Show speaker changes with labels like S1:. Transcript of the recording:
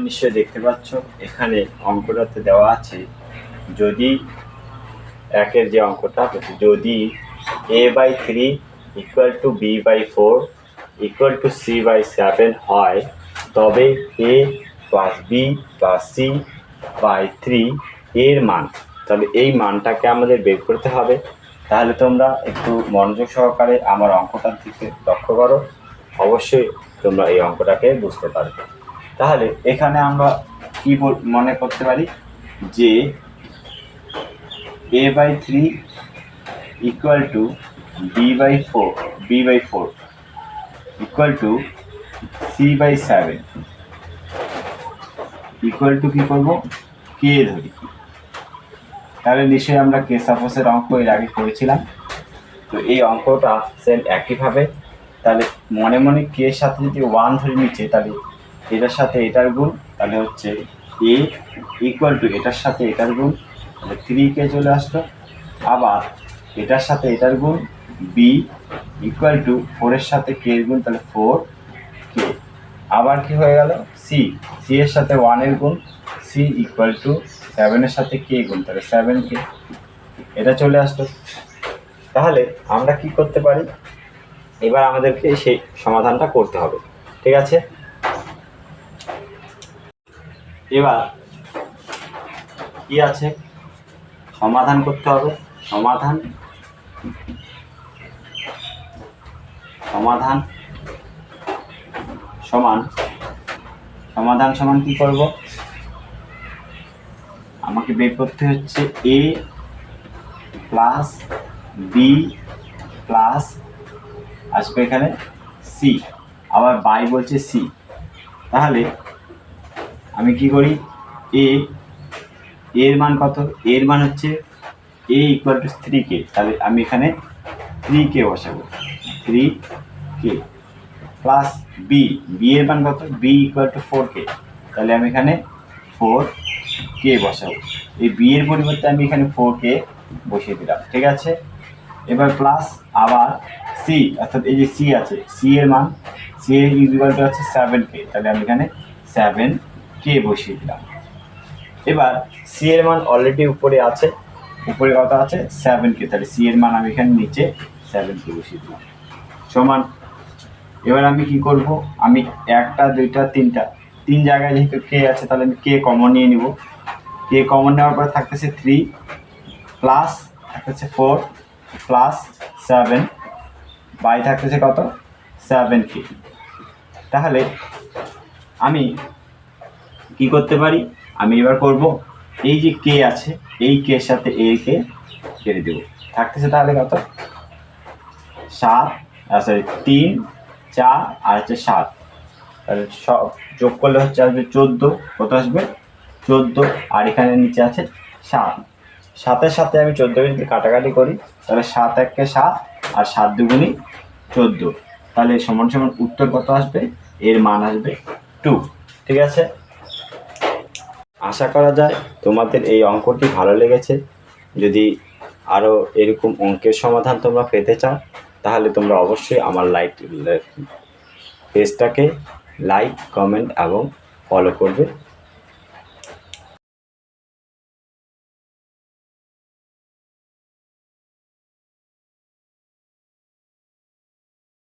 S1: নিশ্চয়ই দেখতে পাচ্ছ এখানে অঙ্কটাতে দেওয়া আছে যদি একের যে অঙ্কটা যদি a/3 = b/4 = c/7 হয় তবে a + b + c/3 এর মান, তাহলে এই মানটাকে আমাদের বের করতে হবে। তাহলে তোমরা একটু মনোযোগ সহকারে আমার অঙ্কটার দিকে লক্ষ্য করো, অবশ্যই তোমরা এই অঙ্কটাকে বুঝতে পারবে। তাহলে এখানে আমরা কি মনে করতে পারি যে a/3 = b/4 = c/7 কি করব, কে ধরি। তাহলে নিশ্চয়ই আমরা কে সাপোজের অঙ্ক এর আগে করেছিলাম, তো এই অঙ্কটা সেম একইভাবে। তাহলে মনে মনে কে এর সাথে যদি 1 ধরে নিচ্ছে, তাহলে এটার সাথে এটার গুণ, তাহলে হচ্ছে a = এটার সাথে এটার গুণ, তাহলে 3k চলে আসলো। আবার এটার সাথে এটার গুণ, b = 4 এর সাথে k এর গুণ, তাহলে 4k। আবার কি হয়ে গেল, c এর সাথে 1 এর গুণ, c = 7 এর সাথে k গুণ, তাহলে 7k। এটা চলে আসলো। তাহলে আমরা কি করতে পারি, এবার আমাদেরকে সেই সমাধানটা করতে হবে, ঠিক আছে। এবার কি আছে, সমাধান করতে হবে। সমাধান সমান কি করব, আমাকে বের করতে হচ্ছে a প্লাস বি প্লাস আসবে এখানে সি, আবার বাই বলছে সি। তাহলে আমি কি করি, এর মান কত, এর মান হচ্ছে a = 3k, তাহলে আমি এখানে 3k বসাবো, 3k প্লাস বি এর মান কত, b = 4k, তাহলে আমি এখানে 4k বসাবো। এই বি এর পরিবর্তে আমি এখানে 4k বসিয়ে দিলাম, ঠিক আছে। এবার প্লাস আবার সি, অর্থাৎ এই যে সি আছে, সি এর মান, সি এর ইকুয়াল টু আছে 7k, তাহলে আমি এখানে 7k বসিয়ে দিলাম। এবার সি এর মান অলরেডি উপরে আছে, উপরে কত আছে 7k, তাহলে সি এর মান আমি এখানে নিচে 7k বসিয়ে দিলাম, সমান। এবার আমি কি করব, আমি একটা দুইটা তিনটা, তিন জায়গায় যেহেতু কে আছে, তাহলে আমি কে কমন নিয়ে নিব। কে কমন নেওয়ার পর থাকতেছে 3 প্লাস থাকতেছে 4 প্লাস 7 বাই থাকতেছে কত 7k। তাহলে আমি কি করতে পারি, আমি এবার করব এই যে কে আছে, এই কে এর সাথে এ কে কেটে দেব, থাকতেছে তাহলে কত 7, সরি 3 4 আর হচ্ছে 7, তাহলে সব যোগ করলে হচ্ছে আসবে 14, কত আসবে 14, আর এখানে নিচে আছে 7, 7-এর সাথে আমি 14 যদি কাটাকাটি করি, তাহলে 7 1-কে 7 আর 7 2 14, তাহলে সমান সমান উত্তর কত আসবে, এর মান আসবে 2, ঠিক আছে। আশা করা যায় তোমাদের এই অঙ্কটি ভালো লেগেছে। যদি আরও এরকম অঙ্কের সমাধান তোমরা পেতে চাও, তাহলে তোমরা অবশ্যই আমার পেজটাকে লাইক, কমেন্ট এবং ফলো করবে।